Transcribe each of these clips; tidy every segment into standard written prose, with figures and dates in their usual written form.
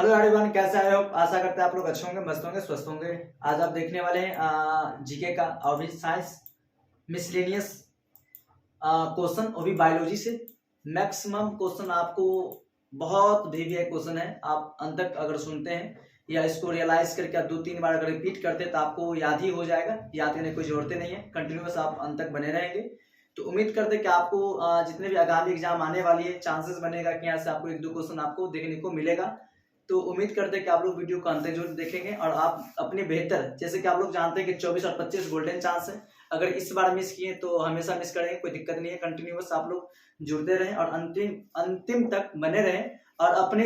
Hello everyone, कैसे आए हो? आशा करते हैं आप लोग अच्छे होंगे, मस्त होंगे, स्वस्थ होंगे। आज आप देखने वाले हैं जीके का और भी साइंस मिसलेनियस क्वेश्चन, वो भी बायोलॉजी से। मैक्सिमम क्वेश्चन आपको बहुत वीवीआई क्वेश्चन है। आप अंत तक अगर सुनते हैं या इसको रियलाइज करके आप 2-3 बार अगर रिपीट करते हैं तो आपको याद ही हो जाएगा। याद करने की कोई जरूरत नहीं है, कंटिन्यूअस आप अंत तक बने रहेंगे। तो उम्मीद करते हैं कि आपको जितने भी आगामी एग्जाम आने वाली है, चांसेस बनेगा कि यहाँ से आपको 1-2 क्वेश्चन आपको देखने को मिलेगा। तो उम्मीद करते हैं कि आप लोग वीडियो को अंत तक जरूर देखेंगे और आप अपने बेहतर, जैसे कि आप लोग जानते हैं कि 24 और 25 गोल्डन चांस है। अगर इस बार मिस किए तो हमेशा मिस करेंगे, कोई दिक्कत नहीं है। कंटिन्यूअस आप लोग जुड़ते रहें और अंतिम तक बने रहें। और अपनी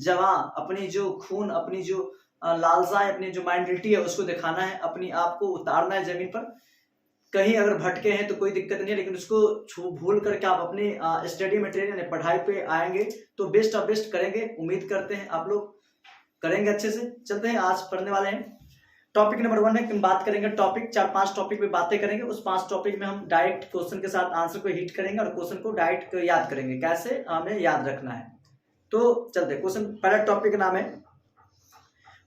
जवान, अपनी जो खून, अपनी जो लालसा है, अपनी जो माइंडिटी है, उसको दिखाना है, अपनी आप को उतारना है जमीन पर। कहीं अगर भटके हैं तो कोई दिक्कत नहीं है, लेकिन उसको भूल करके आप अपने स्टडी मटेरियल पढ़ाई पे आएंगे तो बेस्ट ऑफ बेस्ट करेंगे। उम्मीद करते हैं आप लोग करेंगे अच्छे से। चलते हैं, आज पढ़ने वाले हैं टॉपिक नंबर 1 है कि हम बात करेंगे टॉपिक 4-5 टॉपिक पे बातें करेंगे। उस 5 टॉपिक में हम डायरेक्ट क्वेश्चन के साथ आंसर को हिट करेंगे और क्वेश्चन को डायरेक्ट याद करेंगे, कैसे हमें याद रखना है। तो चलते हैं, क्वेश्चन पहला टॉपिक का नाम है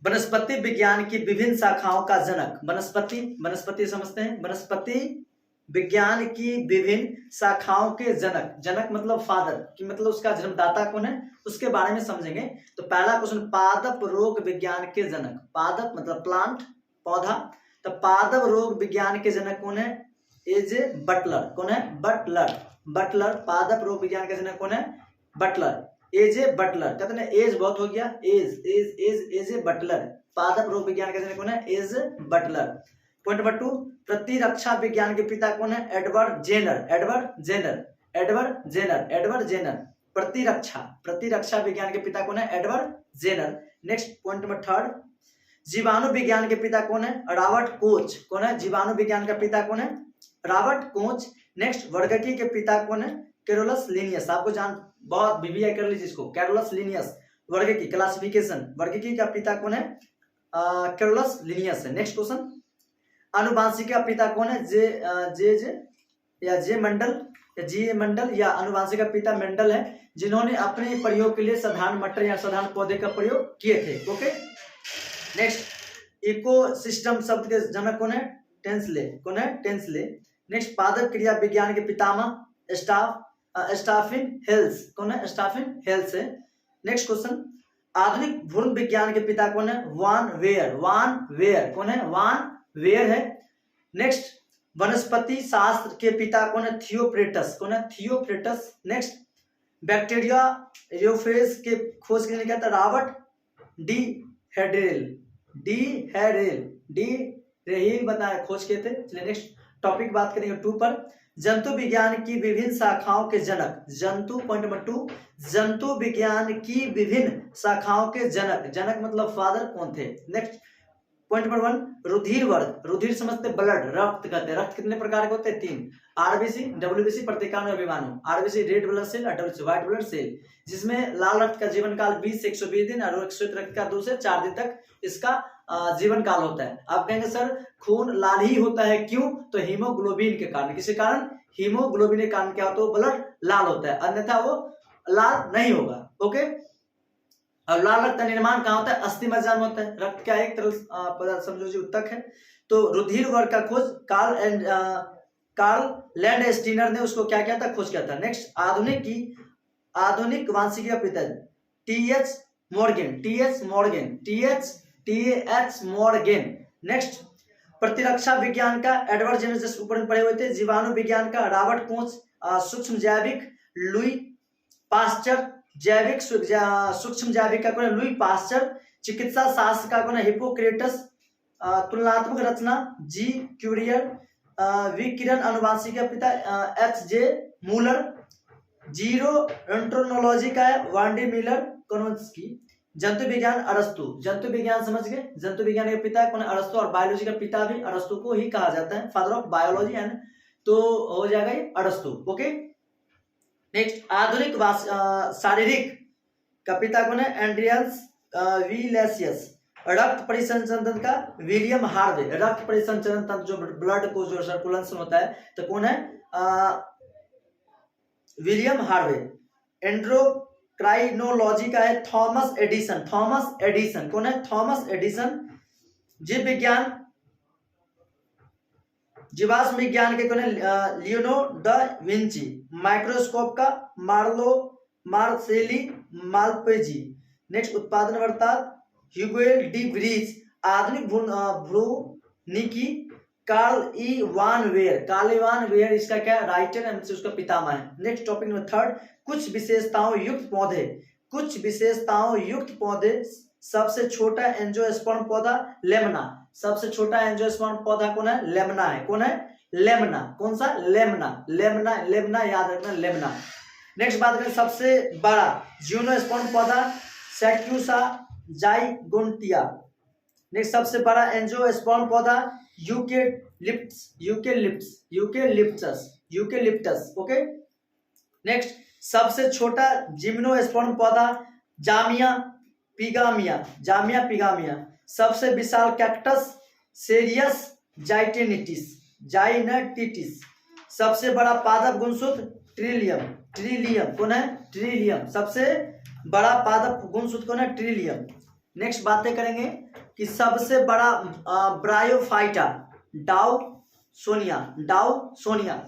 वनस्पति विज्ञान की विभिन्न शाखाओं का जनक। वनस्पति समझते हैं, वनस्पति विज्ञान की विभिन्न शाखाओं के जनक। जनक मतलब फादर, कि मतलब उसका जन्मदाता कौन है, उसके बारे में समझेंगे। तो पहला क्वेश्चन, पादप रोग विज्ञान के जनक। पादप मतलब प्लांट, पौधा। तो पादप रोग विज्ञान के जनक कौन है? एज बटलर। कौन है? बटलर। पादप रोग विज्ञान के जनक कौन है? बटलर। एज बटलर। कहते हैं एज बहुत हो गया, एज बटलर। पादप रोग विज्ञान के जनक कौन है? एज बटलर। पॉइंट नंबर 2, प्रतिरक्षा विज्ञान के पिता कौन है? Edward Jenner. प्रतिरक्षा विज्ञान के पिता कौन है? Edward Jenner. Next point number 3, जीवाणु विज्ञान के पिता कौन है? Robert Koch. कौन है? जीवाणु विज्ञान का पिता कौन है? Robert coach. नेक्स्ट, वर्गकी के पिता कौन है? Carolus Linnaeus. आपको जान बहुत वीवीआई कर लीजिए इसको, कैरोलस लिनियस। वर्गकी क्लासिफिकेशन, वर्गकी का पिता कौन है? कैरोलस लिनियस है। नेक्स्ट क्वेश्चन, आनुवांशिक का पिता कौन है? जे मंडल या आनुवांशिक का पिता मेंडल है, जिन्होंने अपने प्रयोग के लिए साधारण मटर या साधारण पौधे का प्रयोग किए थे। ओके। नेक्स्ट, इकोसिस्टम शब्द के जनक कौन है? टेंसले। नेक्स्ट, पादप क्रिया विज्ञान के पितामह स्टाफिन हेल्स। कौन है? स्टाफिन हेल्स है। नेक्स्ट क्वेश्चन, आधुनिक भ्रूण विज्ञान के पिता कौन है? वान वेयर। कौन है? वान वेयर है। नेक्स्ट, वनस्पति शास्त्र के पिता कौन है? थियोफ्रेटस। कौन है? थियोफ्रेटस। नेक्स्ट, बैक्टीरिया एरियोफेज के खोज के लिए क्या था? रॉबर्ट डी हेरेल बताया, खोज किए थे। चलिए नेक्स्ट टॉपिक बात करेंगे 2 पर, जंतु विज्ञान की विभिन्न शाखाओं के जनक। पॉइंट नंबर 2, जंतु विज्ञान की विभिन्न शाखाओं के जनक मतलब फादर कौन थे? नेक्स्ट पॉइंट नंबर 1, रुधिर वर्ग। रुधिर समझते, ब्लड, रक्त कहते हैं। रक्त कितने प्रकार के होते हैं? 3, आरबीसी, डब्ल्यूबीसी, प्रतिकानु, अभिमानु। आरबीसी रेड ब्लड सेल और डब्ल्यूसी व्हाइट ब्लड सेल, जिसमें लाल रक्त का जीवन काल 20 से 120 दिन और श्वेत रक्त का 2 से 4 दिन तक इसका जीवन काल होता है। आप कहेंगे सर खून लाल ही होता है, क्यों? तो हीमोग्लोबिन के कारण। किसी कारण? हीमोग्लोबिन के कारण क्या होता है? ब्लड लाल होता है, अन्यथा वो लाल नहीं होगा। ओके। और लाल रक्त का निर्माण कहाँ होता है? अस्थि मज्जा में होता है। रक्त क्या एक तरल पदार्थ, समझो जी, उत्तक है। तो रुधिर वर्ग का खोज कार्ल लैंडस्टीनर ने उसको क्या किया था? खोज किया था। नेक्स्ट, आधुनिक वांशिकी का पिता टीएच मॉर्गन। नेक्स्ट, प्रतिरक्षा विज्ञान का एडवर्ड जेनर, जैसे ऊपर में पढ़े हुए थे। जीवाणु विज्ञान का रॉबर्ट कोच। सूक्ष्म जैविक लुई पास्चर। सूक्ष्म जैविक का कौन है? Louis Pasteur. चिकित्सा शास्त्र का कौन है? हिपोक्रेटस। तुलनात्मक रचना जी क्यूरियर। विकिरण अनुवांशिक का पिता एच.जे. मूलर। जीरोएंट्रोनोलॉजी का है वांडी मिलर कोनोस्की। जंतु विज्ञान अरस्तु। जंतु विज्ञान समझ गए, जंतु विज्ञान के पिता कौन है? अरस्तु। और बायोलॉजी का पिता भी अरस्तु को ही कहा जाता है, फादर ऑफ बायोलॉजी है ना, तो हो जाएगा ये अरस्तु। ओके। नेक्स्ट, आधुनिक शारीरिक का पिता कौन है? एंड्रियस विलेसियस। रक्त परिसंचरण तंत्र का विलियम हार्वे। रक्त परिसंचरण तंत्र जो ब्लड को जो सर्कुलेशन होता है, तो कौन है? William Harvey. क्राइनोलॉजी का है थॉमस एडिसन। थॉमस एडिसन कौन है? Thomas Edison. जीव विज्ञान, जीवाश्म विज्ञान के कौन है? Leonardo da Vinci. माइक्रोस्कोप का मार्सेली मालपेजी। नेक्स्ट उत्पादन वर्ता ह्यूगोल डी ब्रीज। आधुनिक भ्रूणिकी Karl E von Baer. Karl Ivan Baer इसका क्या राइटर है, उसका पितामह है। नेक्स्ट टॉपिक नंबर 3, कुछ विशेषताओं युक्त पौधे। कुछ विशेषताओं युक्त पौधे। सबसे छोटा एंजियोस्पर्म पौधा लेमना। सबसे छोटा एंजियोस्पर्म पौधा कौन है? लेमना है। कौन है? लेमना। कौन सा? लेमना। लेमना, लेमना याद रखना, लेमना। नेक्स्ट बात करें सबसे बड़ा जिम्नोस्पर्म पौधा सैक्यूसा जाइगोंटिया। नेक्स्ट सबसे बड़ा एंजियोस्पर्म पौधा यूकेलिप्टस। ओके। नेक्स्ट सबसे छोटा जिम्नोस्पर्म पौधा जामिया पिगामिया। सबसे विशाल कैक्टस सेरियस जाइनेटिस। सबसे बड़ा पादप गुणसूत्र ट्रिलियम। कौन है? ट्रिलियम। सबसे बड़ा पादप गुणसूत्र कौन है? ट्रिलियम। नेक्स्ट बातें करेंगे कि सबसे बड़ा ब्रायोफाइटा डाउसोनिया।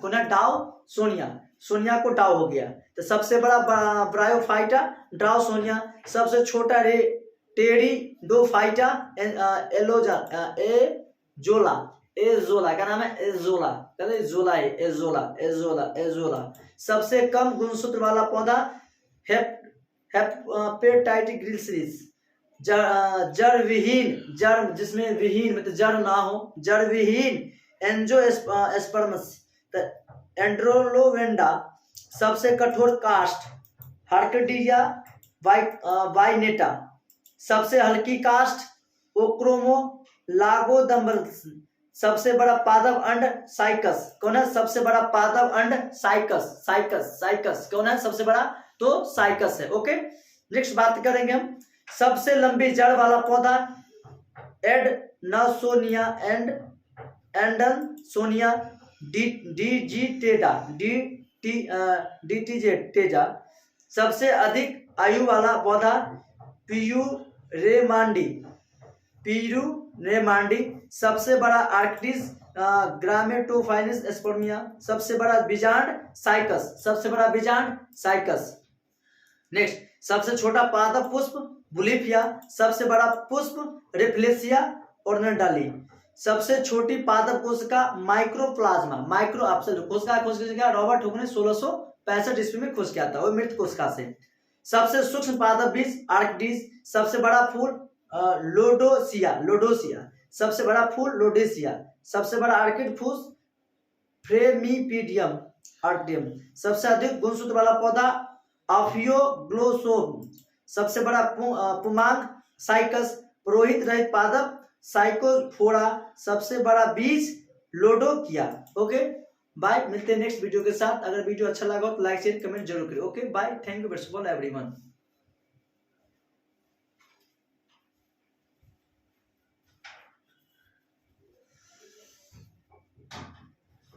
कौन है? डाउसोनिया। सोनिया को डाउ हो गया तो सबसे बड़ा ब्रायोफाइटा डाउसोनिया। सबसे छोटा टेरिडोफाइटा एजोला। क्या नाम है? एजोला। सबसे कम गुणसूत्र वाला पौधा हेपेटाइटिस ग्रिल्सिस। जड़ विहीन, जड़ जिसमें विहीन मतलब जड़ ना हो, जड़ विहीन एंजियोस्पर्म्स एंड्रोलोवेंडा। सबसे कठोर कास्ट हार्कडिया वाइनेटा। सबसे हल्की कास्ट ओक्रोमो लागोदम्बरस। सबसे बड़ा पादप अंड साइकस। कौन है? सबसे बड़ा पादप अंड साइकस। कौन है सबसे बड़ा? तो साइकस है। ओके। नेक्स्ट बात करेंगे हम सबसे लंबी जड़ वाला पौधा एंडनसोनिया डिटीजेटेजा। सबसे अधिक आयु वाला पौधा पियूरेमांडी। सबसे बड़ा आर्किडिस ग्रामेटोफाइनिस एस्पर्मिया। सबसे बड़ा बीजांड साइकस। नेक्स्ट सबसे छोटा पादप पुष्प बुलिफिया। सबसे बड़ा पुष्प रेफ्लेसिया ऑर्नाडाली। सबसे छोटी पादप कोशिका माइक्रोप्लाज्मा। कोशिका रॉबर्ट हुक ने 1665 ईस्वी में खोज किया था, वो मृत कोशिका से। सबसे सूक्ष्म पादप बीज आर्किडिस। सबसे बड़ा फूल लोडोसिया। सबसे बड़ा फूल लोडेसिया। सबसे बड़ा आर्किड फूल फ्रेमीपीडियम आर्किडियम। सबसे अधिक गुणसूत्र वाला पौधा आफियोग्लोसोम। सबसे बड़ा पुमांग साइकस। पुरोहित रहित पादप साइकोफोरा। सबसे बड़ा बीज लोडोकिया। ओके बाय, मिलते हैं नेक्स्ट वीडियो के साथ। अगर वीडियो अच्छा लगा हो तो लाइक शेयर कमेंट जरूर करें। Okay bye, thank you everyone.